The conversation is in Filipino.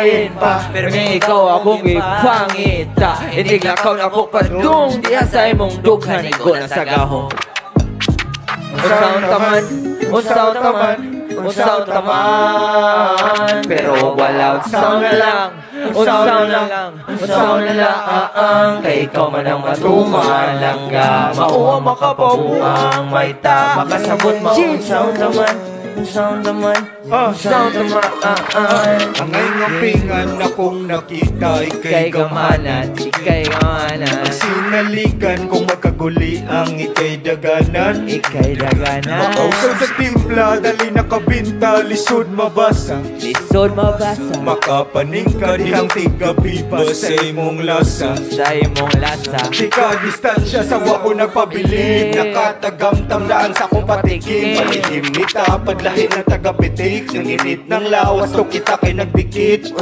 lain pa. Pero may ikaw akong ipangita. Itiglakaw na ako padung diha sa imong dughan. Igo na sa gahong. Usaw taman, usaw taman, usaw taman. Pero wala usaw na lang, usaw na lang, usaw na lang. Kay ikaw man ang matuman langga. Mauwa makapabuang may ta. Makasabot mo usaw taman, usaw taman, usaw taman. Ang ngayong pingan akong nakita Ikay gamanan, ikay gamanan, sinaligan kung magkaguli ang ikay daganan. ikay daganan. Makausap sa timpla, dali nakabinta, lisod mabasa. Lisod mabasa Makapaning ka dihang tigabiba sa imong lasa. sa imong lasa. Di ka distansya sa wako nagpabilib. Nakatagam-tam daan sa kong patikim. Palihim nita, padlahin ng tagapitik. Ng init ng lawas, to kita kay nagdikit.